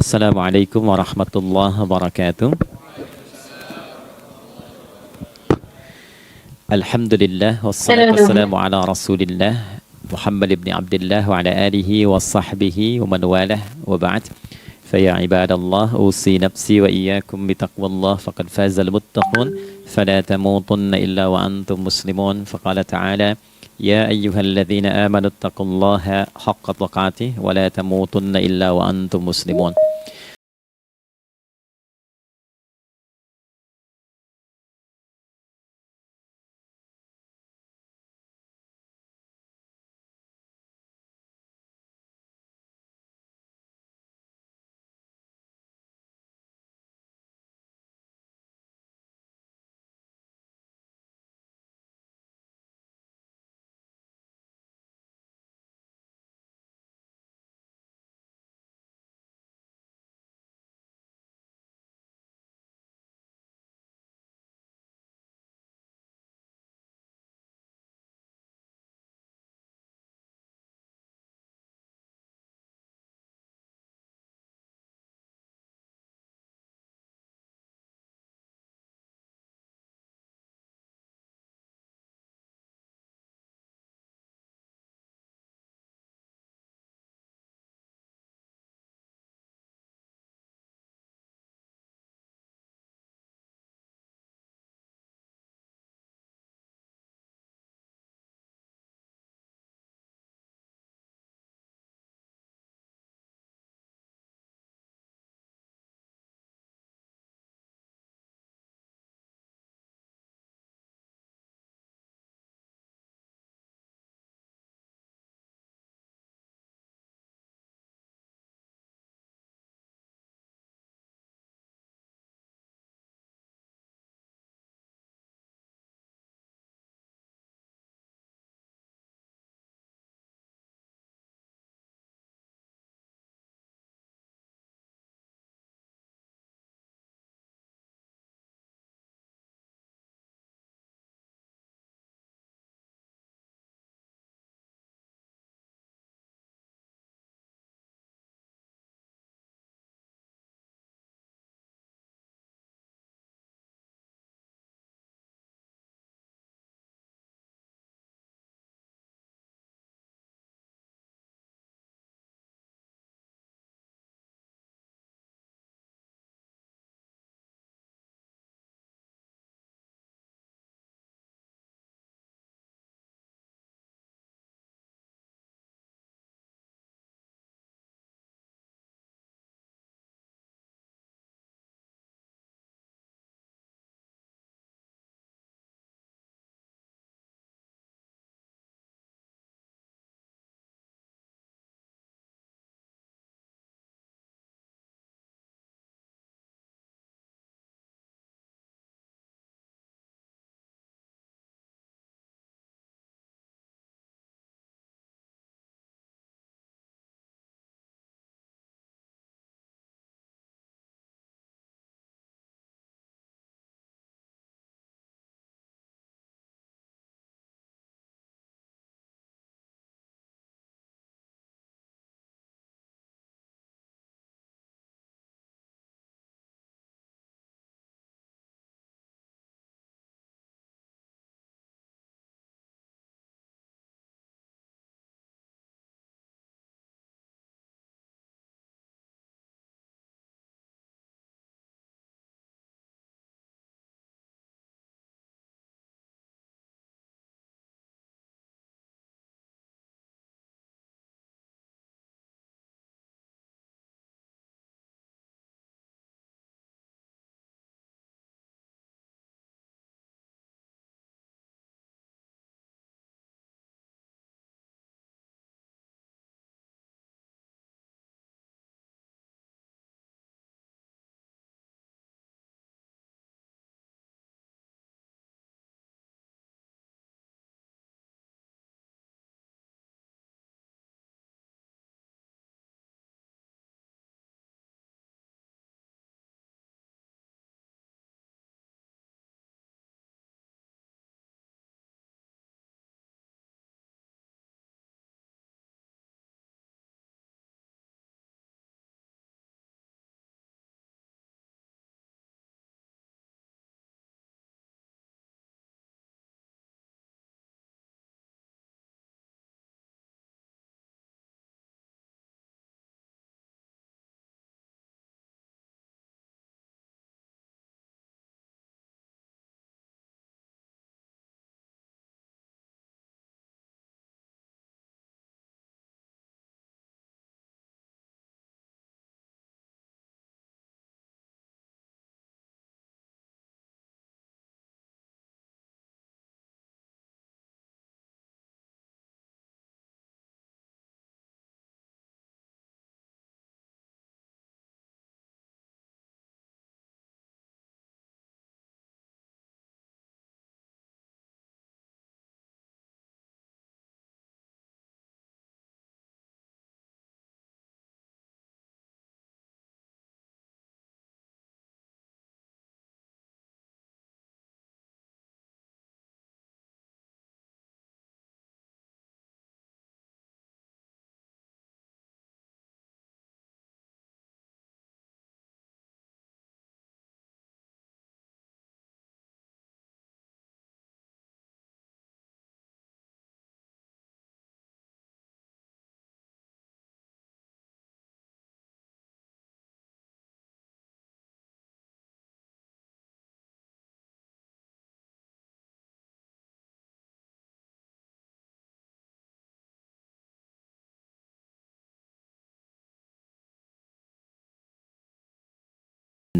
Assalamualaikum warahmatullahi wabarakatuh. Alhamdulillah wassalatu Salam. wassalamu ala Rasulillah Muhammad ibn Abdullah wa ala alihi wa sahbihi wa man walah wa ba'd. Faya ibadallah usi nafsi wa iyyakum bitaqwallah faqad fazal muttaqun fala tamutunna illa wa antum muslimun. Faqala ta'ala ya ayyuhalladzina amanu taqullaha haqqa tuqatih wa la tamutunna illa wa antum muslimun.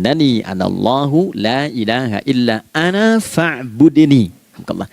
annani anallahu la ilaha illa ana fa'budni. Allah.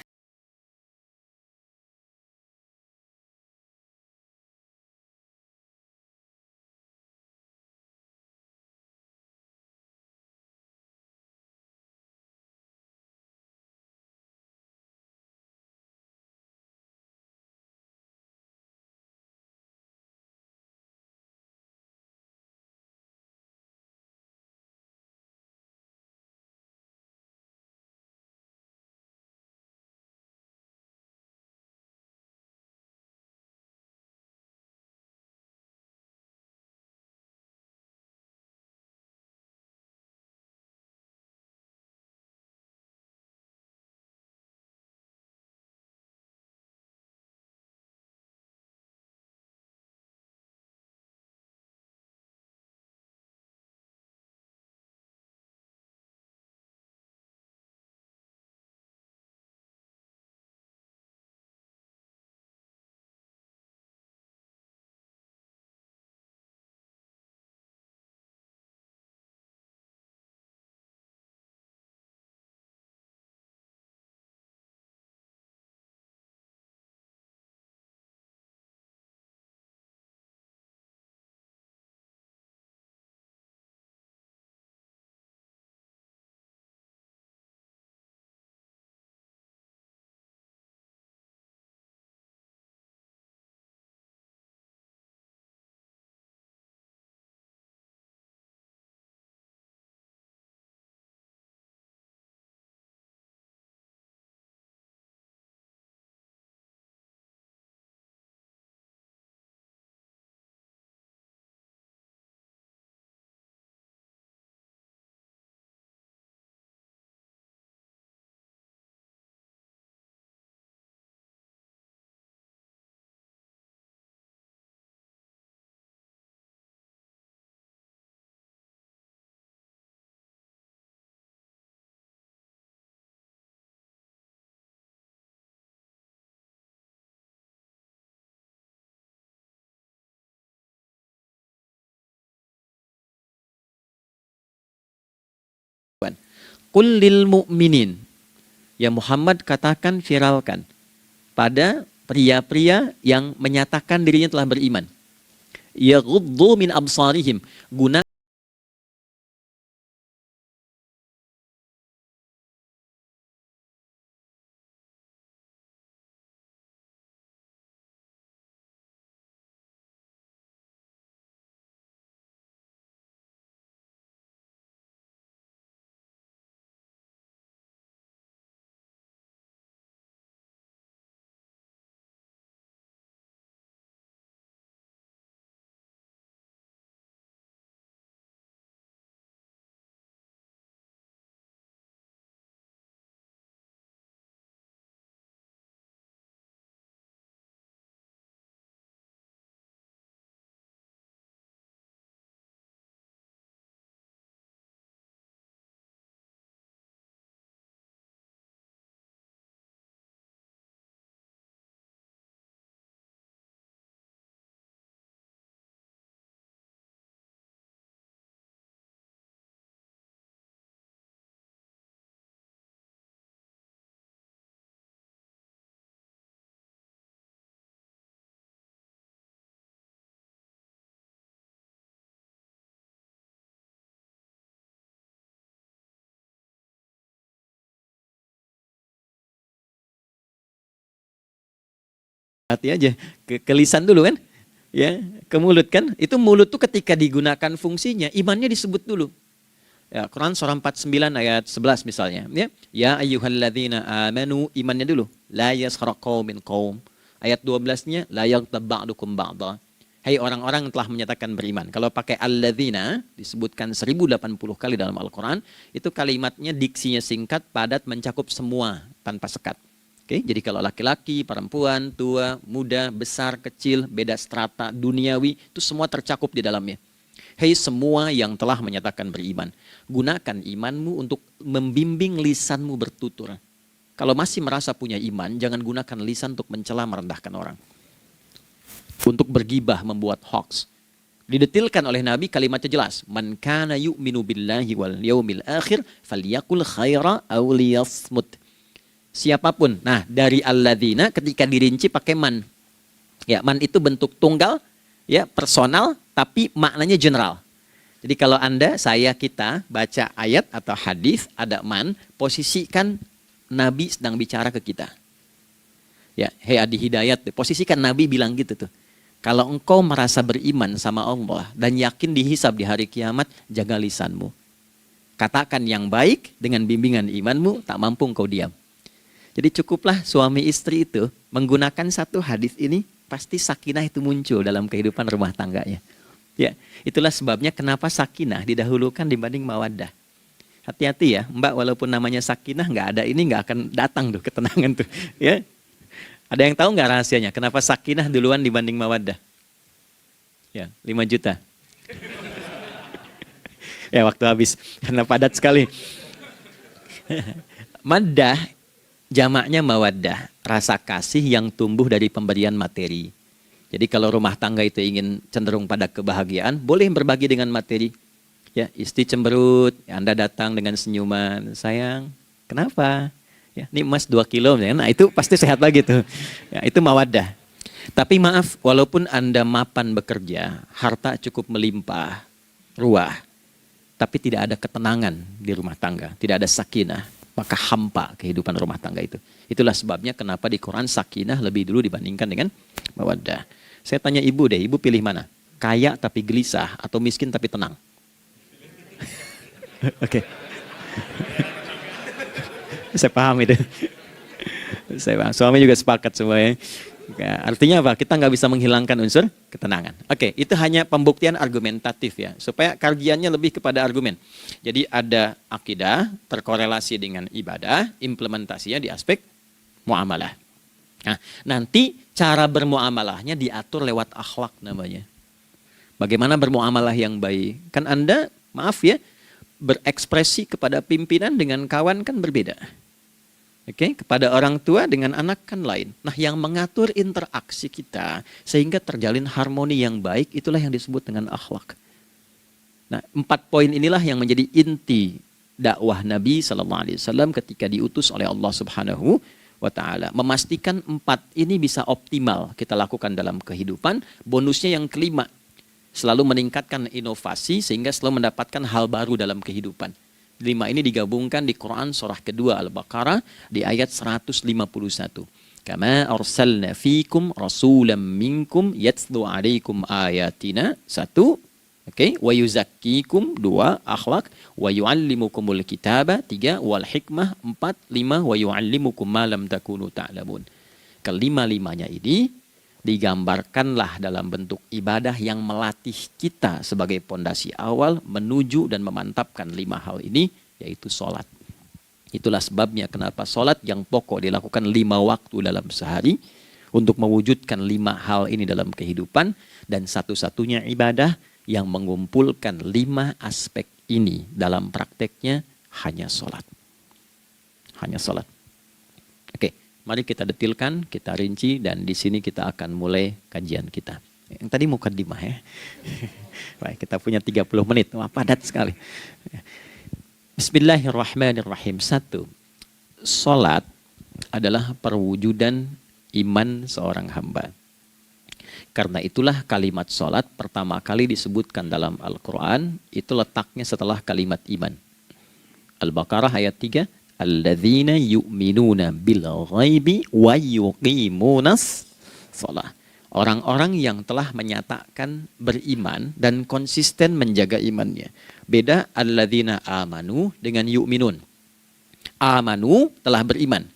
Qul lil mu'minin. Ya Muhammad, katakan, viralkan pada pria-pria yang menyatakan dirinya telah beriman. Yaghuddu min absarihim. Guna hati aja ke lisan dulu kan, ya, ke mulut kan. Itu mulut tuh ketika digunakan fungsinya, imannya disebut dulu. Ya, Quran surah 49 ayat 11 misalnya, ya. Ya ayyuhalladzina amanu, imannya dulu. La yaskhar qaumin qaum. Ayat 12-nya la yaghtab ba'dukum ba'dha. Hai orang-orang yang telah menyatakan beriman. Kalau pakai alladzina disebutkan 1080 kali dalam Al-Qur'an, itu kalimatnya diksinya singkat, padat, mencakup semua tanpa sekat. Oke, jadi kalau laki-laki, perempuan, tua, muda, besar, kecil, beda strata, duniawi, itu semua tercakup di dalamnya. Hei semua yang telah menyatakan beriman, gunakan imanmu untuk membimbing lisanmu bertutur. Kalau masih merasa punya iman, jangan gunakan lisan untuk mencela, merendahkan orang. Untuk bergibah, membuat hoax. Didetilkan oleh Nabi, kalimatnya jelas. Man kana yu'minu billahi wal yaumil akhir falyakul khaira aw liyasmut. Siapapun. Nah, dari alladzina ketika dirinci pakai man. Ya, man itu bentuk tunggal, ya, personal, tapi maknanya general. Jadi kalau Anda, saya, kita baca ayat atau hadis ada man, posisikan Nabi sedang bicara ke kita. Ya, hey Adi Hidayat, posisikan Nabi bilang gitu tuh. Kalau engkau merasa beriman sama Allah dan yakin dihisab di hari kiamat, jaga lisanmu. Katakan yang baik dengan bimbingan imanmu, tak mampu engkau diam. Jadi cukuplah suami istri itu menggunakan satu hadis ini, pasti sakinah itu muncul dalam kehidupan rumah tangganya. Ya, itulah sebabnya kenapa sakinah didahulukan dibanding mawaddah. Hati-hati ya, Mbak, walaupun namanya sakinah nggak ada ini nggak akan datang tuh ketenangan tuh. Ya, ada yang tahu nggak rahasianya? Kenapa sakinah duluan dibanding mawaddah? Ya, 5 juta. Ya, waktu habis karena padat sekali. Maddah jamaknya mawaddah, rasa kasih yang tumbuh dari pemberian materi. Jadi kalau rumah tangga itu ingin cenderung pada kebahagiaan, boleh berbagi dengan materi. Ya, istri cemberut, ya, Anda datang dengan senyuman, sayang, kenapa? Ya, ini emas 2 kilo, nah itu pasti sehat lagi tuh. Ya, itu mawaddah. Tapi maaf, walaupun Anda mapan bekerja, harta cukup melimpah, ruah, tapi tidak ada ketenangan di rumah tangga, tidak ada sakinah, maka hampa kehidupan rumah tangga itu. Itulah sebabnya kenapa di Quran sakinah lebih dulu dibandingkan dengan mawaddah. Saya tanya ibu deh, ibu pilih mana? Kaya tapi gelisah atau miskin tapi tenang? Oke. Saya paham itu. Saya paham. Suami juga sepakat semuanya. Artinya apa? Kita nggak bisa menghilangkan unsur ketenangan. Oke, itu hanya pembuktian argumentatif ya, supaya kajiannya lebih kepada argumen. Jadi ada akidah terkorelasi dengan ibadah, implementasinya di aspek muamalah. Nah, nanti cara bermuamalahnya diatur lewat akhlak namanya. Bagaimana bermuamalah yang baik? Kan Anda, maaf ya, berekspresi kepada pimpinan dengan kawan kan berbeda. Oke, kepada orang tua dengan anak kan lain. Nah, yang mengatur interaksi kita sehingga terjalin harmoni yang baik, itulah yang disebut dengan akhlak. Nah, 4 poin inilah yang menjadi inti dakwah Nabi SAW ketika diutus oleh Allah Subhanahu wa ta'ala. Memastikan 4 ini bisa optimal kita lakukan dalam kehidupan. Bonusnya yang kelima, selalu meningkatkan inovasi sehingga selalu mendapatkan hal baru dalam kehidupan. 5 ini digabungkan di Quran surah kedua Al-Baqarah di ayat 151. Kama arsalna fikum rasulam minkum yatslu alaikum ayatina. 1. Oke, wa yuzakkikum 2, akhlak, wa yuallimukumul kitaba 3, wal hikmah 4, 5, wa yuallimukum ma lam takunu ta'lamun. Kelima-limanya ini digambarkanlah dalam bentuk ibadah yang melatih kita sebagai pondasi awal menuju dan memantapkan 5 hal ini, yaitu sholat. Itulah sebabnya kenapa sholat yang pokok dilakukan 5 waktu dalam sehari untuk mewujudkan 5 hal ini dalam kehidupan, dan satu-satunya ibadah yang mengumpulkan 5 aspek ini dalam prakteknya hanya sholat. Hanya sholat. Oke, mari kita detilkan, kita rinci, dan di sini kita akan mulai kajian kita. Yang tadi mukadimah ya. Baik, kita punya 30 menit. Wah, padat sekali. Bismillahirrahmanirrahim. 1. Sholat adalah perwujudan iman seorang hamba. Karena itulah kalimat sholat pertama kali disebutkan dalam Al-Quran, itu letaknya setelah kalimat iman. Al-Baqarah ayat 3, alladzina yu'minuna bil ghaibi wa yuqimunas shalah. Orang-orang yang telah menyatakan beriman dan konsisten menjaga imannya. Beda alladzina amanu dengan yu'minun. Amanu telah beriman.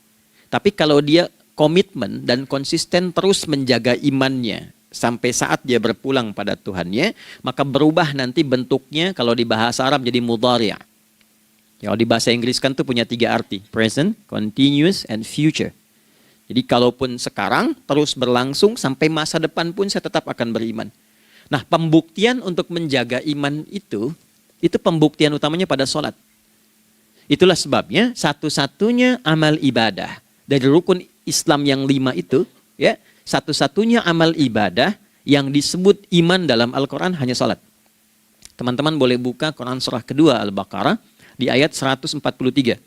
Tapi kalau dia komitmen dan konsisten terus menjaga imannya sampai saat dia berpulang pada Tuhannya, maka berubah nanti bentuknya kalau di bahasa Arab jadi mudhari'. Kalau di bahasa Inggris kan tuh punya 3 arti, present, continuous, and future. Jadi kalaupun sekarang terus berlangsung sampai masa depan pun saya tetap akan beriman. Nah, pembuktian untuk menjaga iman itu pembuktian utamanya pada sholat. Itulah sebabnya satu-satunya amal ibadah dari rukun Islam yang 5 itu, ya, satu-satunya amal ibadah yang disebut iman dalam Al-Quran hanya salat. Teman-teman boleh buka Quran surah kedua Al-Baqarah di ayat 143.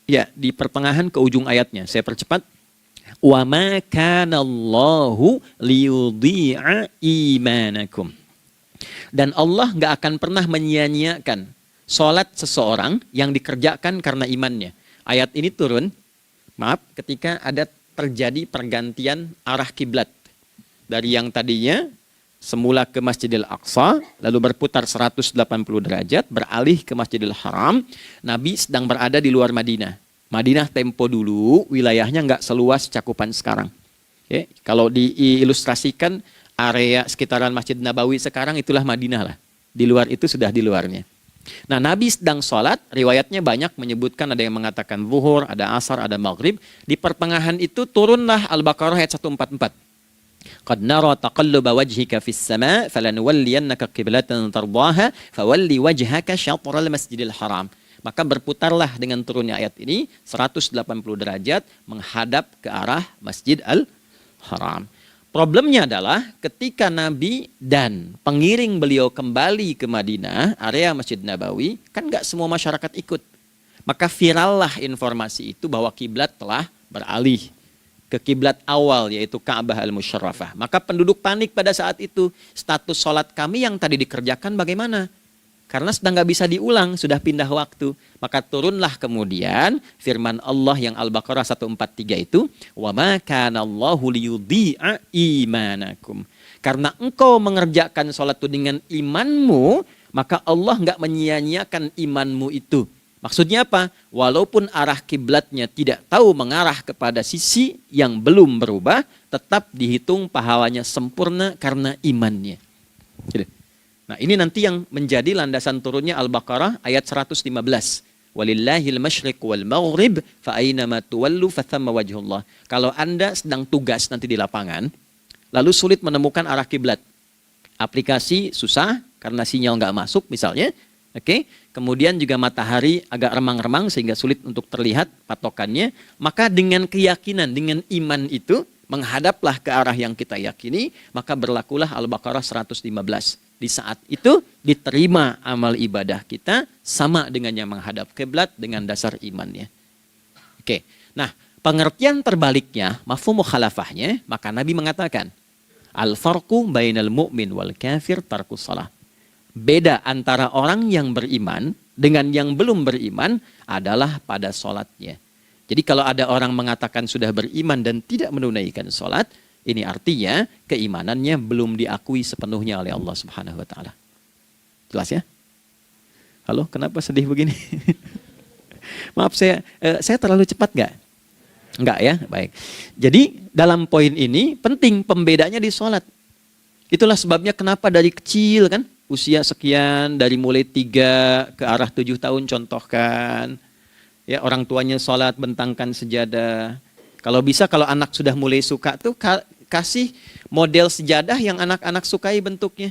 Ya, di pertengahan ke ujung ayatnya. Saya percepat. Wa ma kana Allahu liyudhi'a imanakum. Dan Allah nggak akan pernah menyia-nyiakan salat seseorang yang dikerjakan karena imannya. Ayat ini turun, ketika ada terjadi pergantian arah kiblat. Dari yang tadinya semula ke Masjidil Aqsa, lalu berputar 180 derajat, beralih ke Masjidil Haram. Nabi sedang berada di luar Madinah. Madinah tempo dulu, wilayahnya nggak seluas cakupan sekarang. Oke, kalau diilustrasikan, area sekitaran Masjid Nabawi sekarang itulah Madinah lah. Di luar itu sudah di luarnya. Nah, Nabi sedang sholat, riwayatnya banyak menyebutkan ada yang mengatakan zuhur, ada asar, ada maghrib. Di pertengahan itu turunlah Al-Baqarah ayat 144. Qad nara taqalluba wajhika fis sama' falanuwalliyannaka qiblatan tardaha fawalli wajhaka syatral masjidil haram. Maka berputarlah dengan turunnya ayat ini 180 derajat menghadap ke arah Masjid Al-Haram. Problemnya adalah ketika Nabi dan pengiring beliau kembali ke Madinah, area Masjid Nabawi, kan nggak semua masyarakat ikut. Maka virallah informasi itu bahwa kiblat telah beralih ke kiblat awal, yaitu Ka'bah Al-Musyarrafah. Maka penduduk panik pada saat itu. Status sholat kami yang tadi dikerjakan bagaimana? Karena sudah nggak bisa diulang, sudah pindah waktu. Maka turunlah kemudian firman Allah yang Al-Baqarah 143 itu, wa ma kana Allahu liyudhi'a imanakum. Karena engkau mengerjakan sholat itu dengan imanmu, maka Allah nggak menyia-nyiakan imanmu itu. Maksudnya apa? Walaupun arah kiblatnya tidak tahu mengarah kepada sisi yang belum berubah, tetap dihitung pahalanya sempurna karena imannya. Gitu. Nah, ini nanti yang menjadi landasan turunnya Al-Baqarah ayat 115. Walillahil masyriq wal maghrib fa aynama tuwallu fathamma wajhullah. Kalau Anda sedang tugas nanti di lapangan, lalu sulit menemukan arah kiblat. Aplikasi susah karena sinyal nggak masuk misalnya. Oke. Kemudian juga matahari agak remang-remang sehingga sulit untuk terlihat patokannya. Maka dengan keyakinan, dengan iman itu, menghadaplah ke arah yang kita yakini, maka berlakulah Al-Baqarah 115. Di saat itu diterima amal ibadah kita sama dengan yang menghadap kiblat dengan dasar imannya. Oke. Nah, pengertian terbaliknya, mafhum mukhalafahnya, maka Nabi mengatakan, al-farqu bainal mu'min wal kafir tarkus shalah. Beda antara orang yang beriman dengan yang belum beriman adalah pada sholatnya. Jadi kalau ada orang mengatakan sudah beriman dan tidak menunaikan sholat, ini artinya keimanannya belum diakui sepenuhnya oleh Allah Subhanahu wa taala. Jelas ya? Halo, kenapa sedih begini? Maaf saya terlalu cepat nggak? Enggak ya? Baik. Jadi dalam poin ini penting pembedanya di sholat. Itulah sebabnya kenapa dari kecil kan, usia sekian, dari mulai 3 ke arah 7 tahun contohkan. Ya, orang tuanya sholat bentangkan sejadah. Kalau bisa kalau anak sudah mulai suka tuh kasih model sejadah yang anak-anak sukai bentuknya.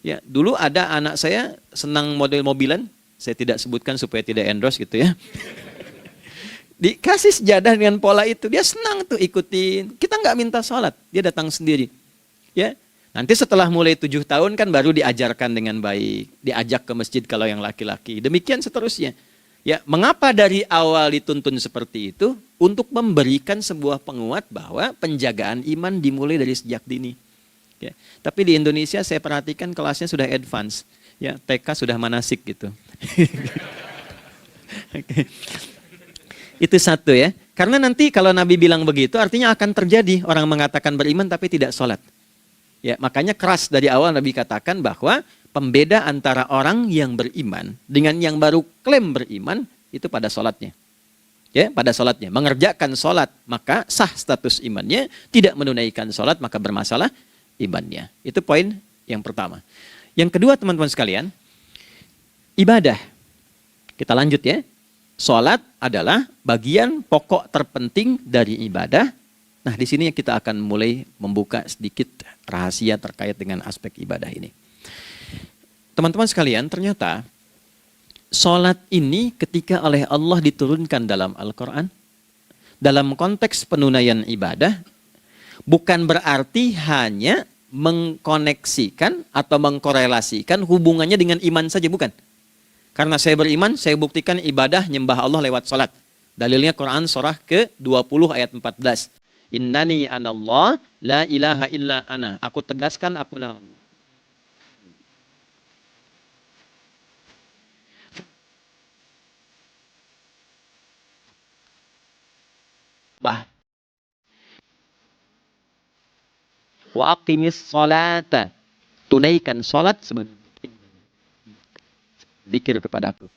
Ya, dulu ada anak saya senang model mobilan, saya tidak sebutkan supaya tidak endorse gitu ya. Dikasih sejadah dengan pola itu, dia senang tuh ikutin. Kita nggak minta sholat, dia datang sendiri. Ya, nanti setelah mulai 7 tahun kan baru diajarkan dengan baik, diajak ke masjid kalau yang laki-laki. Demikian seterusnya. Ya, mengapa dari awal dituntun seperti itu? Untuk memberikan sebuah penguat bahwa penjagaan iman dimulai dari sejak dini. Ya, tapi di Indonesia saya perhatikan kelasnya sudah advance. Ya, TK sudah manasik gitu. Itu satu ya. Karena nanti kalau Nabi bilang begitu artinya akan terjadi orang mengatakan beriman tapi tidak sholat. Ya, makanya keras dari awal Nabi katakan bahwa pembeda antara orang yang beriman dengan yang baru klaim beriman itu pada sholatnya. Ya, pada sholatnya. Mengerjakan sholat maka sah status imannya, tidak menunaikan sholat maka bermasalah imannya. Itu poin yang pertama. Yang kedua teman-teman sekalian, ibadah. Kita lanjut ya. Sholat adalah bagian pokok terpenting dari ibadah. Nah, di sini kita akan mulai membuka sedikit rahasia terkait dengan aspek ibadah ini. Teman-teman sekalian, ternyata sholat ini ketika oleh Allah diturunkan dalam Al-Quran, dalam konteks penunaian ibadah, bukan berarti hanya mengkoneksikan atau mengkorelasikan hubungannya dengan iman saja, bukan. Karena saya beriman, saya buktikan ibadah nyembah Allah lewat salat. Dalilnya Quran surah ke-20 ayat 14. Innani anallah la ilaha illa ana. Aku tegaskan aku lah. Bah. Wa aqimis salata. Tunaikan salat sebagai zikir kepada aku.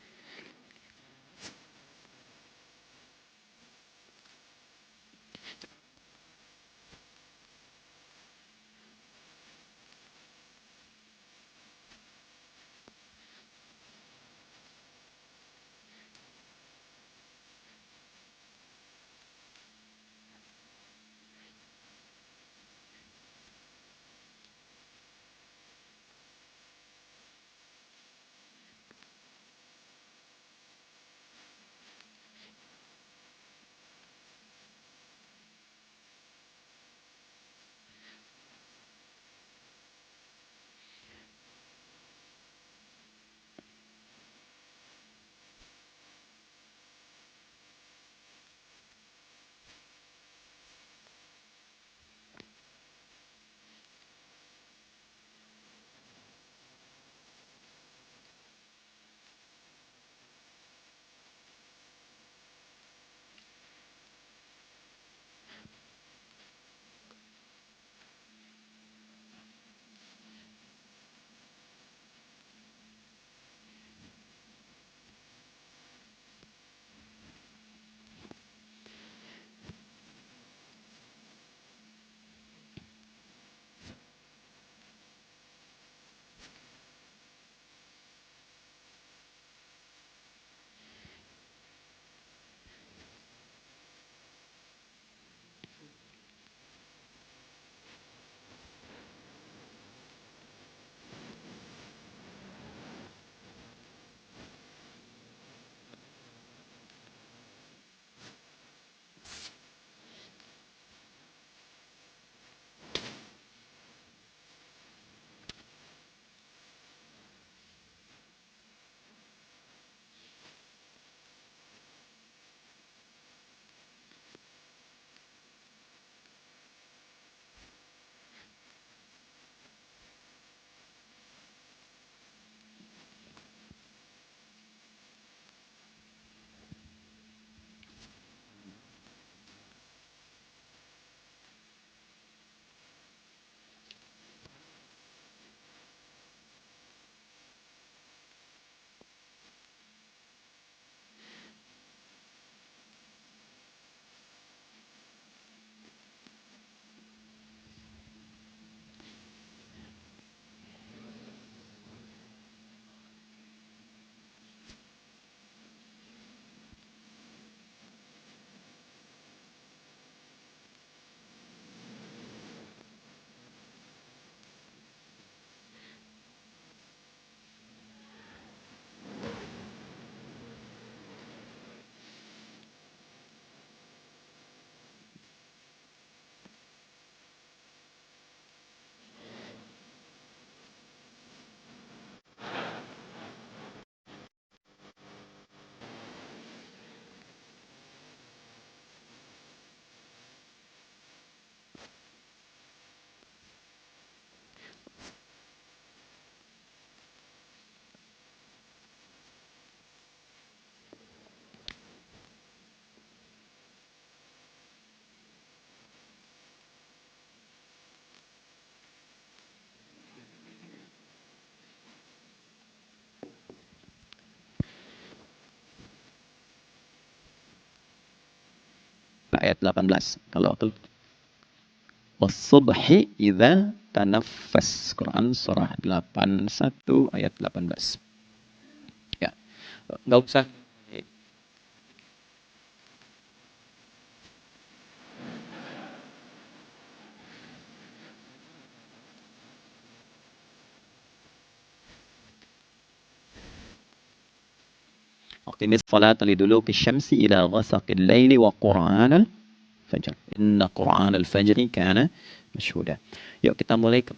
Ayat 18. Kalau itu was-subhi idza tanaffas. Quran surah 81 ayat 18. Ya. Enggak usah. Aqimis salata liduluki syamsi ila ghasaqil laili wa qur'anal Fajr. Inna Qur'an al-fajri kana mashhuda. Yuk kita mulai ke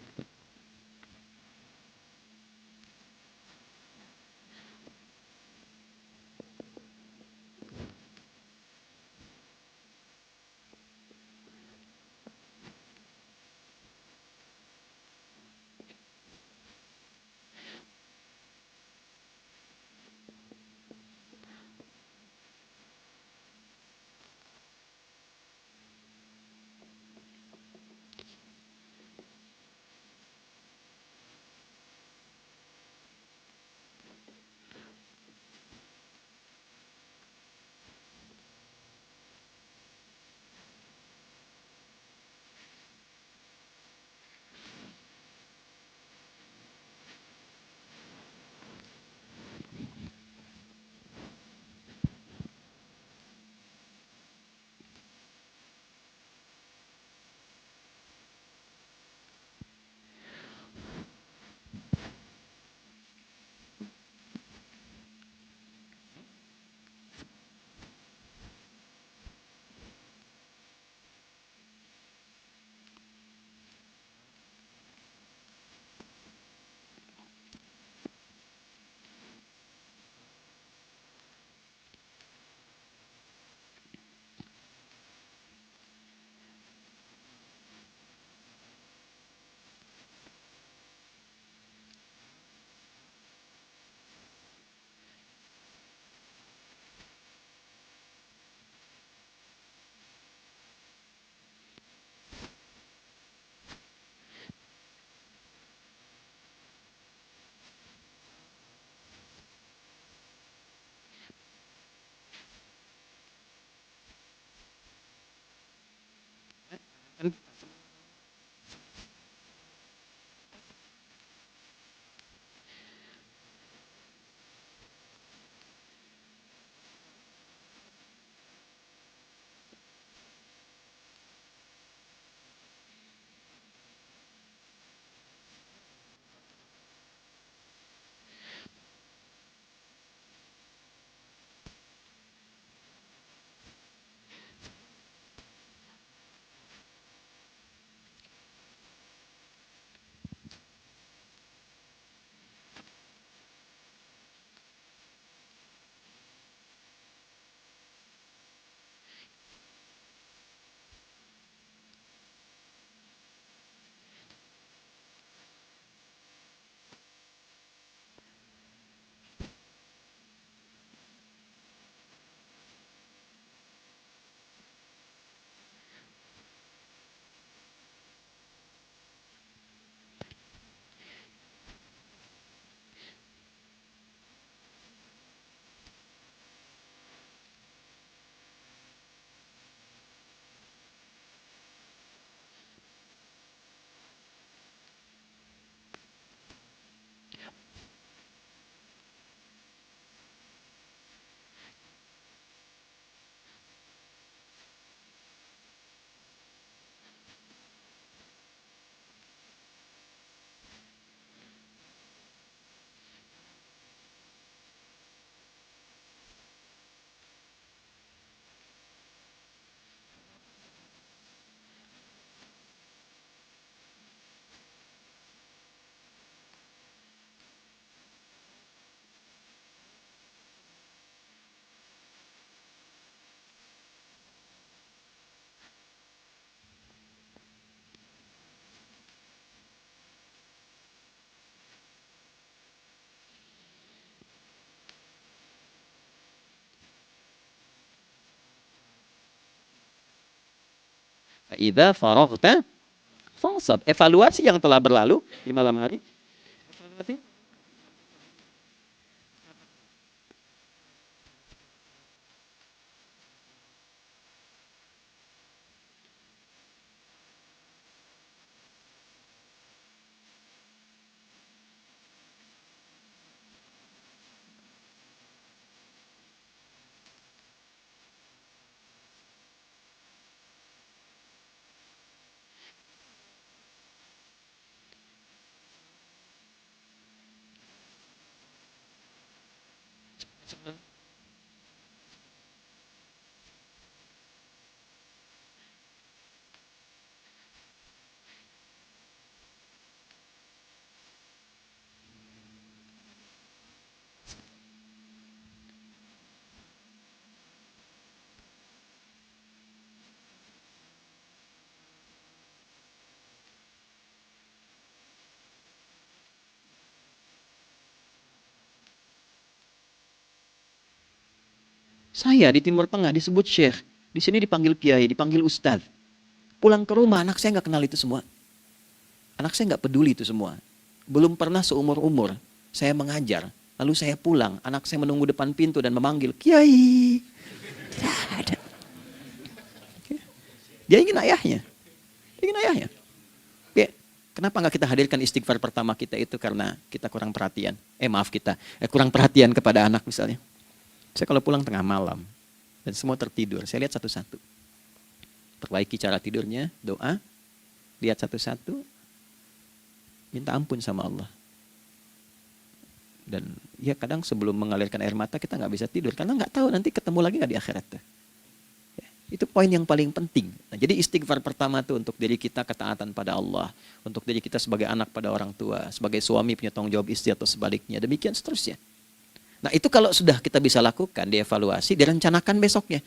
Idza faraghta fansab. Evaluasi yang telah berlalu di malam hari. Evaluasi. Saya di Timur Tengah disebut syekh, di sini dipanggil kiai, dipanggil ustadz. Pulang ke rumah anak saya nggak kenal itu semua. Anak saya nggak peduli itu semua. Belum pernah seumur-umur saya mengajar, lalu saya pulang, anak saya menunggu depan pintu dan memanggil, kiai. Tidak ada. Dia ingin ayahnya. Dia ingin ayahnya. Ya, kenapa nggak kita hadirkan istighfar pertama kita itu karena kita kurang perhatian. Kurang perhatian kepada anak misalnya. Saya kalau pulang tengah malam dan semua tertidur, saya lihat satu-satu. Perbaiki cara tidurnya, doa, lihat satu-satu, minta ampun sama Allah. Dan ya kadang sebelum mengalirkan air mata kita nggak bisa tidur karena nggak tahu nanti ketemu lagi nggak di akhirat. Ya, itu poin yang paling penting. Nah, jadi istighfar pertama itu untuk diri kita ketaatan pada Allah, untuk diri kita sebagai anak pada orang tua, sebagai suami punya tanggung jawab istri atau sebaliknya, demikian seterusnya. Nah itu kalau sudah kita bisa lakukan, dievaluasi, direncanakan besoknya.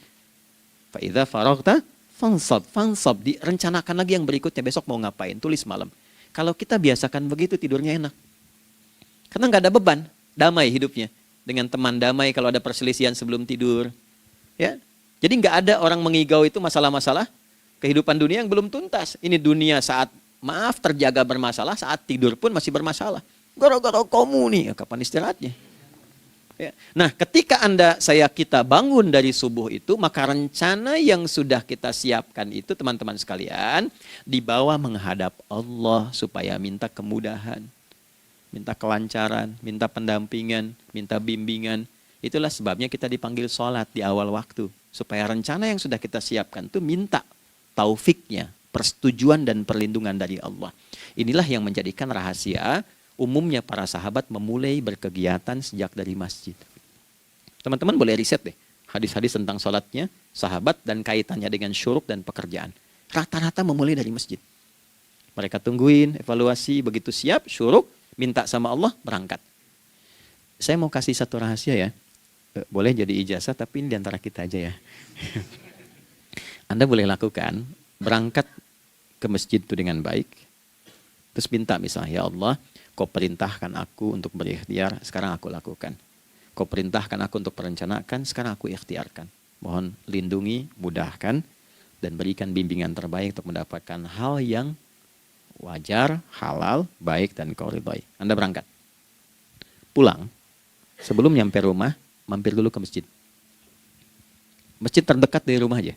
Fa idza faraghta fansab, direncanakan lagi yang berikutnya, besok mau ngapain, tulis malam. Kalau kita biasakan begitu tidurnya enak. Karena nggak ada beban, damai hidupnya. Dengan teman damai kalau ada perselisihan sebelum tidur. Ya, jadi nggak ada orang mengigau itu masalah-masalah kehidupan dunia yang belum tuntas. Ini dunia saat terjaga bermasalah, saat tidur pun masih bermasalah. Gara-gara kamu nih, kapan istirahatnya? Ya. Nah, ketika kita bangun dari subuh itu, maka rencana yang sudah kita siapkan itu, teman-teman sekalian, dibawa menghadap Allah supaya minta kemudahan, minta kelancaran, minta pendampingan, minta bimbingan. Itulah sebabnya kita dipanggil sholat di awal waktu, supaya rencana yang sudah kita siapkan itu minta taufiknya, persetujuan dan perlindungan dari Allah. Inilah yang menjadikan rahasia umumnya para sahabat memulai berkegiatan sejak dari masjid. Teman-teman boleh riset deh, hadis-hadis tentang sholatnya sahabat dan kaitannya dengan syuruk dan pekerjaan. Rata-rata memulai dari masjid. Mereka tungguin, evaluasi, begitu siap, syuruk, minta sama Allah, berangkat. Saya mau kasih satu rahasia ya, boleh jadi ijazah tapi ini diantara kita aja ya. Anda boleh lakukan, berangkat ke masjid itu dengan baik, terus minta misalnya, ya Allah, Kau perintahkan aku untuk berikhtiar, sekarang aku lakukan. Kau perintahkan aku untuk merencanakan, sekarang aku ikhtiarkan. Mohon lindungi, mudahkan, dan berikan bimbingan terbaik untuk mendapatkan hal yang wajar, halal, baik, dan kau ridhoi. Anda berangkat. Pulang, sebelum nyampe rumah, mampir dulu ke masjid. Masjid terdekat dari rumah aja.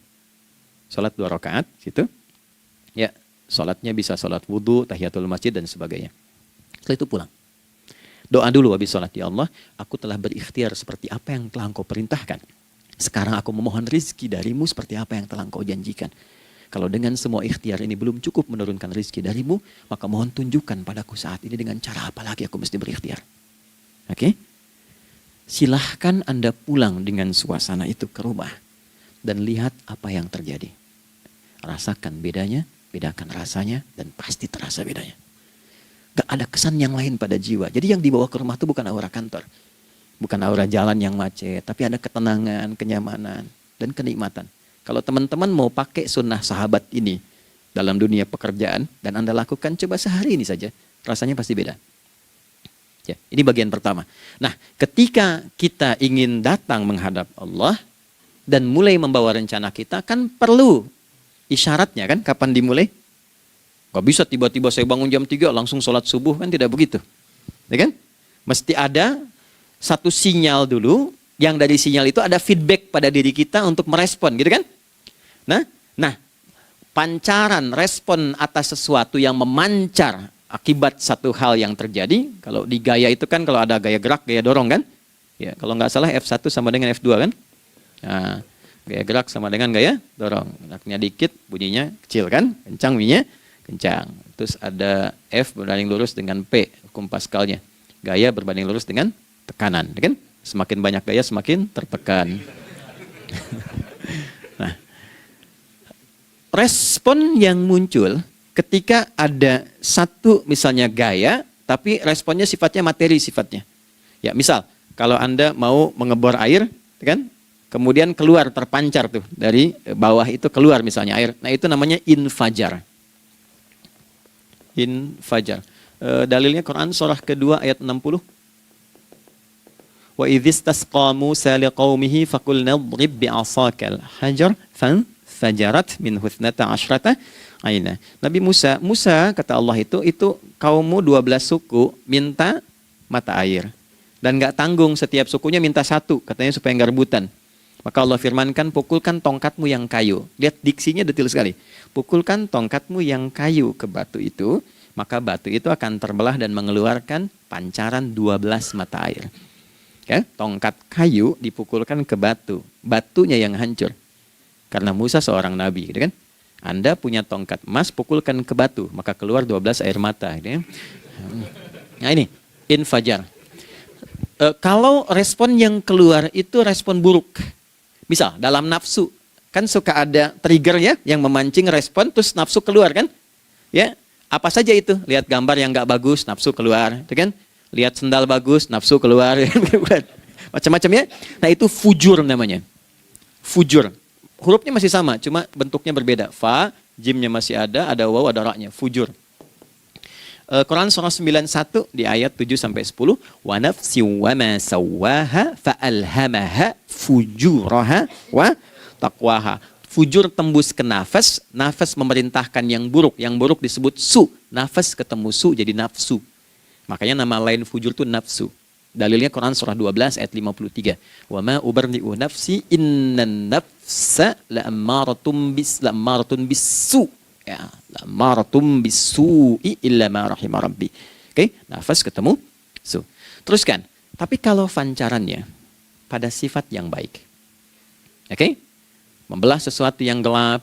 Sholat 2 rakaat, situ. Ya, sholatnya bisa sholat wudhu, tahiyatul masjid, dan sebagainya. Setelah itu pulang. Doa dulu habis sholat. Ya Allah, aku telah berikhtiar seperti apa yang telah Engkau perintahkan. Sekarang aku memohon rizki darimu seperti apa yang telah Engkau janjikan. Kalau dengan semua ikhtiar ini belum cukup menurunkan rizki darimu, maka mohon tunjukkan padaku saat ini dengan cara apa lagi aku mesti berikhtiar. Oke? Silahkan Anda pulang dengan suasana itu ke rumah. Dan lihat apa yang terjadi. Rasakan bedanya, bedakan rasanya, dan pasti terasa bedanya. Gak ada kesan yang lain pada jiwa. Jadi yang dibawa ke rumah itu bukan aura kantor. Bukan aura jalan yang macet. Tapi ada ketenangan, kenyamanan, dan kenikmatan. Kalau teman-teman mau pakai sunnah sahabat ini dalam dunia pekerjaan, dan Anda lakukan coba sehari ini saja, rasanya pasti beda. Ya, ini bagian pertama. Nah, ketika kita ingin datang menghadap Allah, dan mulai membawa rencana kita, kan perlu isyaratnya kan, kapan dimulai? Gak bisa tiba-tiba saya bangun jam 3 langsung sholat subuh, kan tidak begitu. Ya kan? Mesti ada satu sinyal dulu, yang dari sinyal itu ada feedback pada diri kita untuk merespon, gitu kan? Nah, pancaran respon atas sesuatu yang memancar akibat satu hal yang terjadi, kalau di gaya itu kan kalau ada gaya gerak, gaya dorong kan? Ya, kalau nggak salah F1 sama dengan F2 kan? Nah, gaya gerak sama dengan gaya dorong. Geraknya dikit, bunyinya kecil kan? Kencang bunyinya. Kencang. Terus ada F berbanding lurus dengan P, hukum Pascalnya. Gaya berbanding lurus dengan tekanan, kan? Semakin banyak gaya semakin tertekan. Nah, respon yang muncul ketika ada satu misalnya gaya, tapi responnya sifatnya materi sifatnya. Ya, misal kalau Anda mau mengebor air, kan? Kemudian keluar terpancar tuh dari bawah itu keluar misalnya air. Nah, itu namanya infajar. Infajar. Dalilnya Quran surah kedua ayat 60. Wa idzistasqa Musa liqaumihi faqulna idrib bi'asakal hajar fanfajarat min husnata asyrata aina. Nabi Musa, kata Allah itu kaummu 12 suku minta mata air. Dan nggak tanggung, setiap sukunya minta satu, katanya supaya nggak rebutan. Maka Allah firmankan, pukulkan tongkatmu yang kayu. Lihat diksinya detil sekali. Pukulkan tongkatmu yang kayu ke batu itu, maka batu itu akan terbelah dan mengeluarkan pancaran 12 mata air. Ya, tongkat kayu dipukulkan ke batu, batunya yang hancur. Karena Musa seorang nabi, gitu kan? Anda punya tongkat emas, pukulkan ke batu, maka keluar 12 air mata. Gitu kan? Nah ini, infajar. Kalau respon yang keluar itu respon buruk. Misal dalam nafsu, kan suka ada trigger ya yang memancing respon, terus nafsu keluar kan? Ya, apa saja itu? Lihat gambar yang nggak bagus, nafsu keluar, itu kan? Lihat sendal bagus, nafsu keluar, macam-macam ya. Nah itu fujur namanya. Fujur. Hurufnya masih sama, cuma bentuknya berbeda. Fa, jimnya masih ada waw, ada ra-nya. Fujur. Quran surah 91 di ayat 7 sampai 10, wa nafsi wa ma sawwaha fa alhamaha fujuraha wa taqwaha. Fujur tembus ke nafas, nafas memerintahkan yang buruk disebut su. Nafas ketemu su jadi nafsu. Makanya nama lain fujur itu nafsu. Dalilnya Quran surah 12 ayat 53. Wa ma ubarni'u nafsi innan nafsa la'ammaratun bisu. Ya, la'ammaratun bisu'i illa ma rahimah rabbi. Oke, nafas ketemu su. Teruskan. Tapi kalau pancarannya pada sifat yang baik. Oke? Membelah sesuatu yang gelap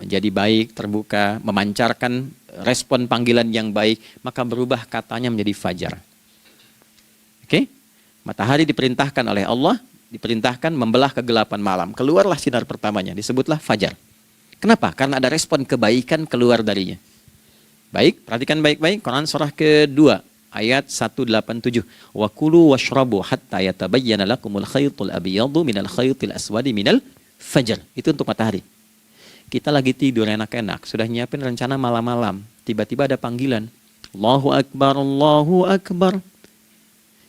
menjadi baik, terbuka, memancarkan respon panggilan yang baik, maka berubah katanya menjadi fajar. Oke? Matahari diperintahkan oleh Allah, diperintahkan membelah kegelapan malam. Keluarlah sinar pertamanya, disebutlah fajar. Kenapa? Karena ada respon kebaikan keluar darinya. Baik, perhatikan baik-baik. Quran surah kedua, ayat 187. Wa kulu washrabu hatta yatabayyana lakumul khaytul abyadu minal khaytil aswadi minal fajar. Itu untuk matahari. Kita lagi tidur enak-enak, sudah nyiapin rencana malam-malam. Tiba-tiba ada panggilan. Allahu Akbar, Allahu Akbar.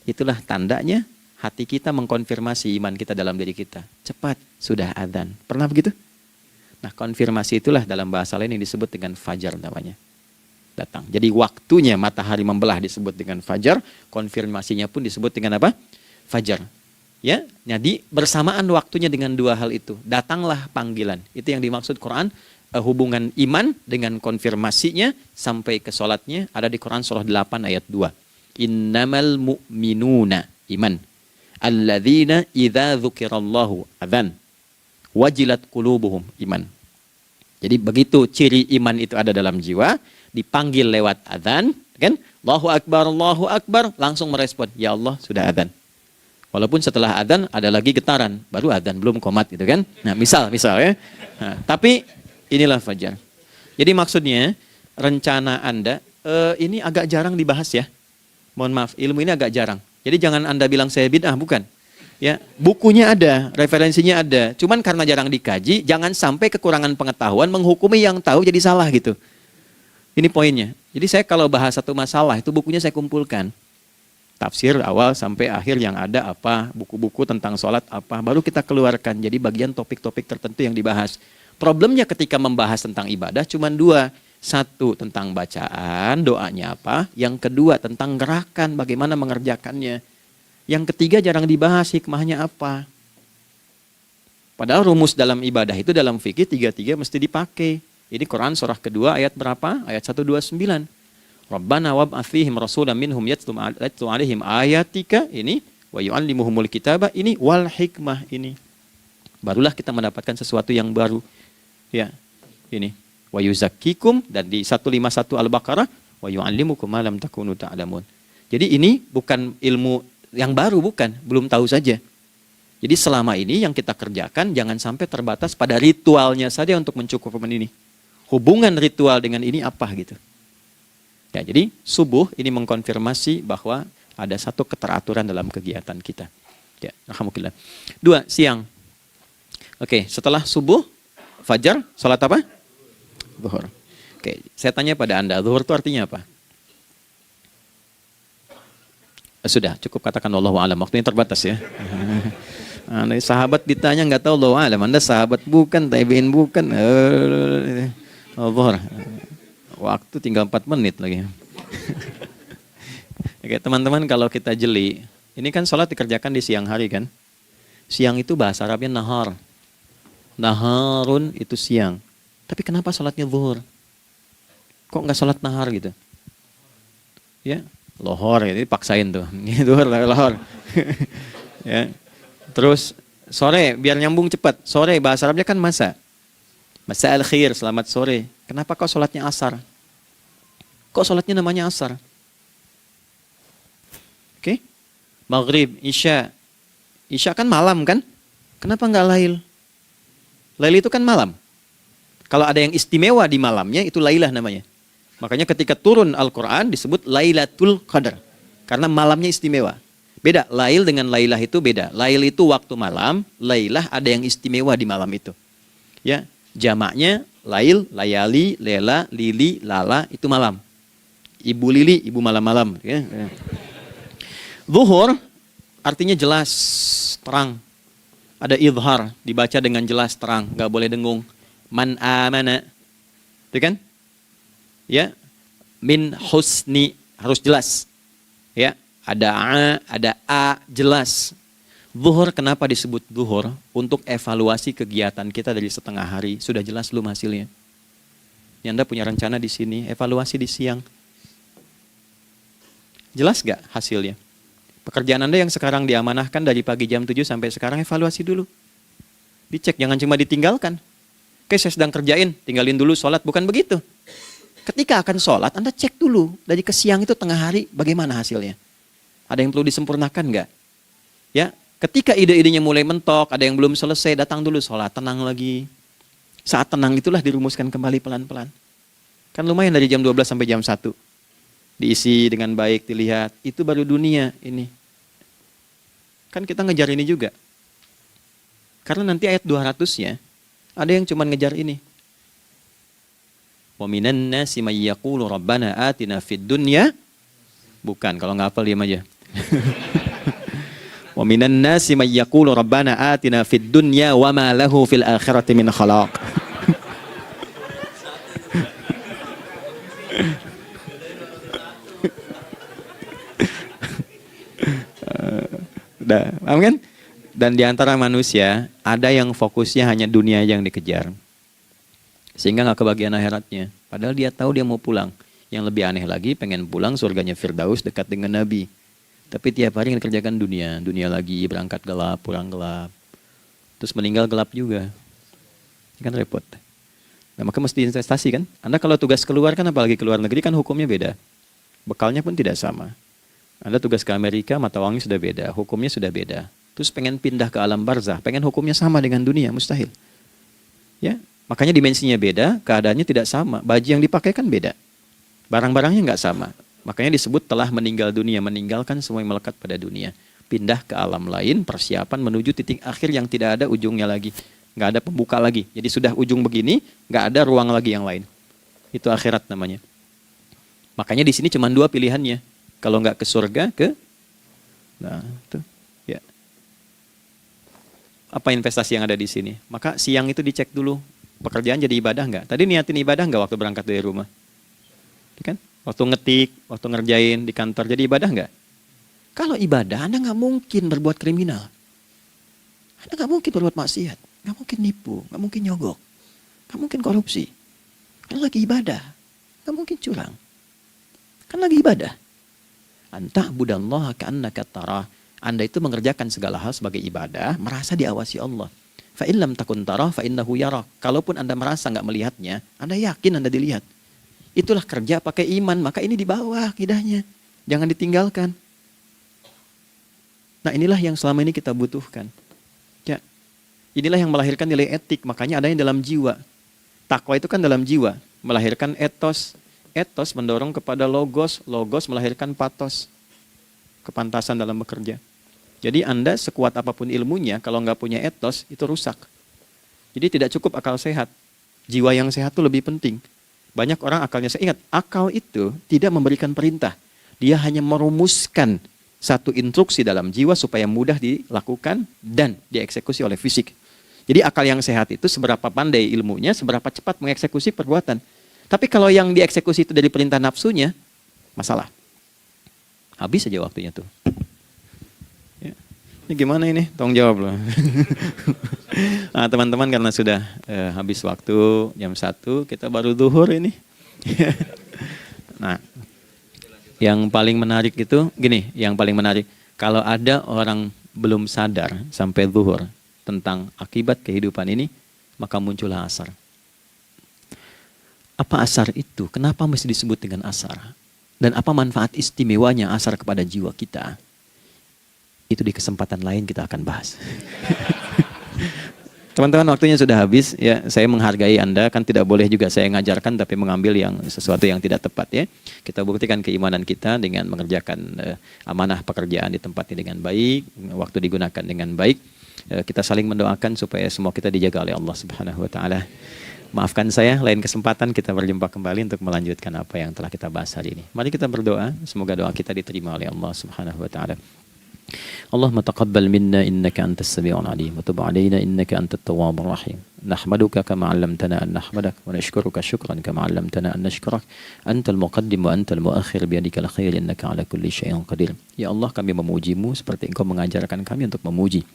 Itulah tandanya hati kita mengkonfirmasi iman kita dalam diri kita. Cepat, sudah adzan. Pernah begitu? Nah, konfirmasi itulah dalam bahasa lain yang disebut dengan fajar namanya. Datang. Jadi waktunya matahari membelah disebut dengan fajar, konfirmasinya pun disebut dengan apa? Fajar. Ya, jadi bersamaan waktunya dengan dua hal itu. Datanglah panggilan. Itu yang dimaksud Quran, hubungan iman dengan konfirmasinya sampai ke sholatnya ada di Quran surah 8 ayat 2. Innamal mu'minuna iman. Alladzina idza dzukirallahu adzan. Wajilat qulubuhum iman. Jadi begitu ciri iman itu ada dalam jiwa, dipanggil lewat adzan, kan? Allahu Akbar, langsung merespon, ya Allah sudah adzan. Walaupun setelah adzan ada lagi getaran, baru adzan belum qomat gitu kan. Nah, misal ya. Nah, tapi inilah fajar. Jadi maksudnya rencana Anda ini agak jarang dibahas ya. Mohon maaf, ilmu ini agak jarang. Jadi jangan Anda bilang saya bid'ah, bukan. Ya, bukunya ada, referensinya ada. Cuman karena jarang dikaji, jangan sampai kekurangan pengetahuan menghukumi yang tahu jadi salah gitu. Ini poinnya. Jadi saya kalau bahas satu masalah itu bukunya saya kumpulkan. Tafsir awal sampai akhir yang ada apa, buku-buku tentang sholat apa, baru kita keluarkan. Jadi bagian topik-topik tertentu yang dibahas. Problemnya ketika membahas tentang ibadah cuma dua. Satu tentang bacaan, doanya apa. Yang kedua tentang gerakan, bagaimana mengerjakannya. Yang ketiga jarang dibahas hikmahnya apa. Padahal rumus dalam ibadah itu dalam fikih tiga-tiga mesti dipakai. Ini Quran surah kedua ayat berapa? Ayat 129. Rabbana wab'ats fihim rasulan minhum yatlu 'alaihim ayatika ini wa yu'allimuhumul kitaba ini wal hikmah ini. Barulah kita mendapatkan sesuatu yang baru. Ya. Ini wa yuzakkikum dan di 151 Al-Baqarah wa yu'allimukum ma lam takunu ta'lamun. Jadi ini bukan ilmu yang baru, bukan, belum tahu saja. Jadi selama ini yang kita kerjakan jangan sampai terbatas pada ritualnya saja untuk mencukupkan ini. Hubungan ritual dengan ini apa gitu. Ya, jadi subuh ini mengkonfirmasi bahwa ada satu keteraturan dalam kegiatan kita. Ya, alhamdulillah. 2, siang. Oke, setelah subuh, fajar, salat apa? Zuhur. Oke, saya tanya pada Anda, zuhur itu artinya apa? Sudah, cukup katakan wallahu alam. Waktunya terbatas ya. Nah, sahabat ditanya nggak tahu wallahu alam. Anda sahabat bukan, tabi'in bukan. Allah. Waktu tinggal 4 menit lagi. Oke, teman-teman, kalau kita jeli, ini kan sholat dikerjakan di siang hari kan? Siang itu bahasa Arabnya nahar. Naharun itu siang. Tapi kenapa sholatnya zuhur? Kok nggak sholat nahar gitu? Ya, lohor, ini paksain tuh. Zuhur, lohor. Ya. Terus sore, biar nyambung cepat. Sore, bahasa Arabnya kan masa. Masa al-khir, selamat sore. Kenapa kok sholatnya asar? Kok sholatnya namanya asar? Oke? Maghrib, Isya. Isya kan malam kan? Kenapa nggak lail? Lail itu kan malam. Kalau ada yang istimewa di malamnya, itu lailah namanya. Makanya ketika turun Al-Quran disebut Lailatul Qadar. Karena malamnya istimewa. Beda, lail dengan lailah itu beda. Lail itu waktu malam, lailah ada yang istimewa di malam itu. Ya, jamaknya lail, layali, lela, lili, lala, itu malam. Ibu lili, ibu malam-malam. Ya. Zuhur artinya jelas, terang. Ada idhar, dibaca dengan jelas, terang, nggak boleh dengung. Man amana, itu kan? Ya, min husni, harus jelas. Ya, ada a, jelas. Zuhur kenapa disebut zuhur? Untuk evaluasi kegiatan kita dari setengah hari, sudah jelas belum hasilnya? Ya, Anda punya rencana di sini, evaluasi di siang. Jelas gak hasilnya? Pekerjaan Anda yang sekarang diamanahkan dari pagi jam 7 sampai sekarang, evaluasi dulu. Dicek, jangan cuma ditinggalkan. Oke, saya sedang kerjain, tinggalin dulu sholat. Bukan begitu. Ketika akan sholat, Anda cek dulu. Dari ke siang itu tengah hari, bagaimana hasilnya? Ada yang perlu disempurnakan nggak? Ya, ketika ide-idenya mulai mentok, ada yang belum selesai, datang dulu sholat, tenang lagi. Saat tenang itulah dirumuskan kembali pelan-pelan. Kan lumayan dari jam 12 sampai jam 1. Diisi dengan baik, dilihat. Itu baru dunia ini. Kan kita ngejar ini juga. Karena nanti ayat 200-nya, ada yang cuma ngejar ini. Wa minan nasi may yaqulu rabbana atina fid dunya. Bukan, kalau nggak hafal diam aja. Wa minan nasi may yaqulu rabbana atina fid dunya wa ma lahu fil akhirati min khalaq. Paham kan? Dan di antara manusia ada yang fokusnya hanya dunia yang dikejar. Sehingga nggak kebagian akhiratnya. Padahal dia tahu dia mau pulang. Yang lebih aneh lagi, pengen pulang surganya Firdaus dekat dengan Nabi. Tapi tiap hari yang dikerjakan dunia. Dunia lagi, berangkat gelap, pulang gelap. Terus meninggal gelap juga. Ini kan repot. Nah, maka mesti investasi kan. Anda kalau tugas keluar kan, apalagi keluar negeri kan hukumnya beda. Bekalnya pun tidak sama. Anda tugas ke Amerika, mata uangnya sudah beda. Hukumnya sudah beda. Terus pengen pindah ke alam barzah. Pengen hukumnya sama dengan dunia, mustahil. Ya, makanya dimensinya beda, keadaannya tidak sama. Baju yang dipakai kan beda. Barang-barangnya nggak sama. Makanya disebut telah meninggal dunia, meninggalkan semua yang melekat pada dunia. Pindah ke alam lain, persiapan menuju titik akhir yang tidak ada ujungnya lagi. Nggak ada pembuka lagi. Jadi sudah ujung begini, nggak ada ruang lagi yang lain. Itu akhirat namanya. Makanya di sini cuma 2 pilihannya. Kalau nggak ke surga, nah itu. Ya. Apa investasi yang ada di sini? Maka siang itu dicek dulu. Pekerjaan jadi ibadah nggak? Tadi niatin ibadah nggak waktu berangkat dari rumah? Kan? Waktu ngetik, waktu ngerjain di kantor, jadi ibadah nggak? Kalau ibadah, Anda nggak mungkin berbuat kriminal. Anda nggak mungkin berbuat maksiat. Nggak mungkin nipu, nggak mungkin nyogok. Nggak mungkin korupsi. Kan lagi ibadah. Nggak mungkin curang. Kan lagi ibadah. Anta budallaha ka'annaka tarah. Anda itu mengerjakan segala hal sebagai ibadah, merasa diawasi Allah. Fa in lam takun tarah fa innahu yarak. Kalaupun Anda merasa nggak melihatnya, Anda yakin Anda dilihat. Itulah kerja pakai iman, maka ini di bawah akidahnya. Jangan ditinggalkan. Nah, inilah yang selama ini kita butuhkan. Ya. Inilah yang melahirkan nilai etik, makanya adanya dalam jiwa. Takwa itu kan dalam jiwa, melahirkan etos. Etos mendorong kepada logos, logos melahirkan patos. Kepantasan dalam bekerja. Jadi Anda sekuat apapun ilmunya, kalau nggak punya etos, itu rusak. Jadi tidak cukup akal sehat. Jiwa yang sehat itu lebih penting. Banyak orang akalnya, saya ingat, akal itu tidak memberikan perintah. Dia hanya merumuskan satu instruksi dalam jiwa supaya mudah dilakukan dan dieksekusi oleh fisik. Jadi akal yang sehat itu seberapa pandai ilmunya, seberapa cepat mengeksekusi perbuatan. Tapi kalau yang dieksekusi itu dari perintah nafsunya, masalah. Habis aja waktunya tuh. Ya. Ini gimana ini? Tolong jawab loh. Nah, teman-teman karena sudah habis waktu jam 1, kita baru zuhur ini. Nah, yang paling menarik itu gini, yang paling menarik kalau ada orang belum sadar sampai zuhur tentang akibat kehidupan ini, maka muncullah asar. Apa asar itu? Kenapa mesti disebut dengan asar? Dan apa manfaat istimewanya asar kepada jiwa kita? Itu di kesempatan lain kita akan bahas. Teman-teman, waktunya sudah habis ya. Saya menghargai Anda, kan tidak boleh juga saya ngajarkan tapi mengambil yang sesuatu yang tidak tepat ya. Kita buktikan keimanan kita dengan mengerjakan amanah pekerjaan di tempat ini dengan baik, waktu digunakan dengan baik. Kita saling mendoakan supaya semua kita dijaga oleh Allah Subhanahu wa taala. Maafkan saya, lain kesempatan kita berjumpa kembali untuk melanjutkan apa yang telah kita bahas hari ini. Mari kita berdoa, semoga doa kita diterima oleh Allah Subhanahu wa taala. Allahumma taqabbal minna innaka antas sami'ul alim wa tub 'alaina innaka antat tawwabur rahim. Nahmaduka kama 'allamtana an nahmadak wa nashkuruka syukran kama 'allamtana an nashkurak. Antal muqaddim wa antal muakhir biyadikal khair innaka 'ala kulli syai'in qadir. Ya Allah, kami memuji-Mu seperti Engkau mengajarkan kami untuk memuji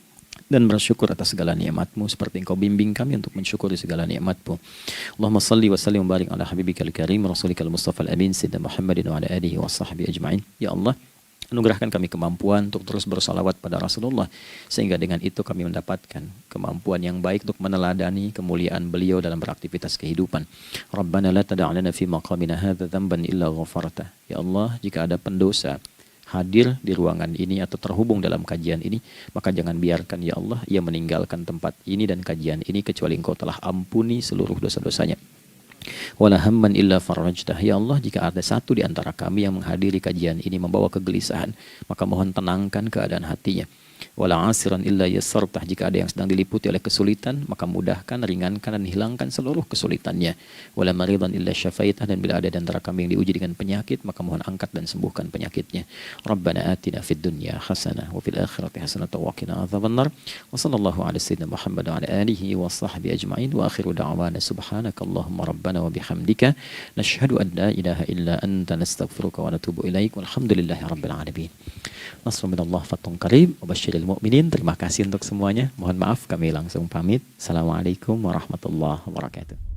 dan bersyukur atas segala nikmat-Mu seperti Engkau bimbing kami untuk mensyukuri segala nikmat-Mu. Allahumma salli wa sallim wa barik ala habibikal karim rasulikal mustafa al-amin sayyidina Muhammadin wa ala alihi wa sahbihi ajma'in. Ya Allah, anugerahkan kami kemampuan untuk terus bersalawat pada Rasulullah, sehingga dengan itu kami mendapatkan kemampuan yang baik untuk meneladani kemuliaan beliau dalam beraktivitas kehidupan. Rabbana la tada' lana fi maqamina hadza dhanban illa ghafartah. Ya Allah, jika ada pendosa hadir di ruangan ini atau terhubung dalam kajian ini, maka jangan biarkan ya Allah ia meninggalkan tempat ini dan kajian ini kecuali Engkau telah ampuni seluruh dosa-dosanya. Wala hamman illa farajtah. Ya Allah, jika ada satu di antara kami yang menghadiri kajian ini membawa kegelisahan, maka mohon tenangkan keadaan hatinya. Wala asiran illa yassartah. Jika ada yang sedang diliputi oleh kesulitan, maka mudahkan, ringankan dan hilangkan seluruh kesulitannya. Wala maridan illa syafaitah. Dan bila ada di antara kami yang diuji dengan penyakit, maka mohon angkat dan sembuhkan penyakitnya. Rabbana atina fid dunya hasanah wa fil akhirati hasanah wa qina adzabannar. Wa sallallahu ala sayyidina Muhammad wa ala alihi wa sahbihi ajma'in. Wa akhiru da'wana subhanakallahumma rabbana wa bihamdika nashhadu an la ilaha illa anta nastaghfiruka wa natubu ilaik. Walhamdulillahi rabbil alamin. Nasrun minallah fathun qarib wa basyiril mu'minin. Terima kasih untuk semuanya. Mohon maaf kami langsung pamit. Assalamualaikum warahmatullahi wabarakatuh.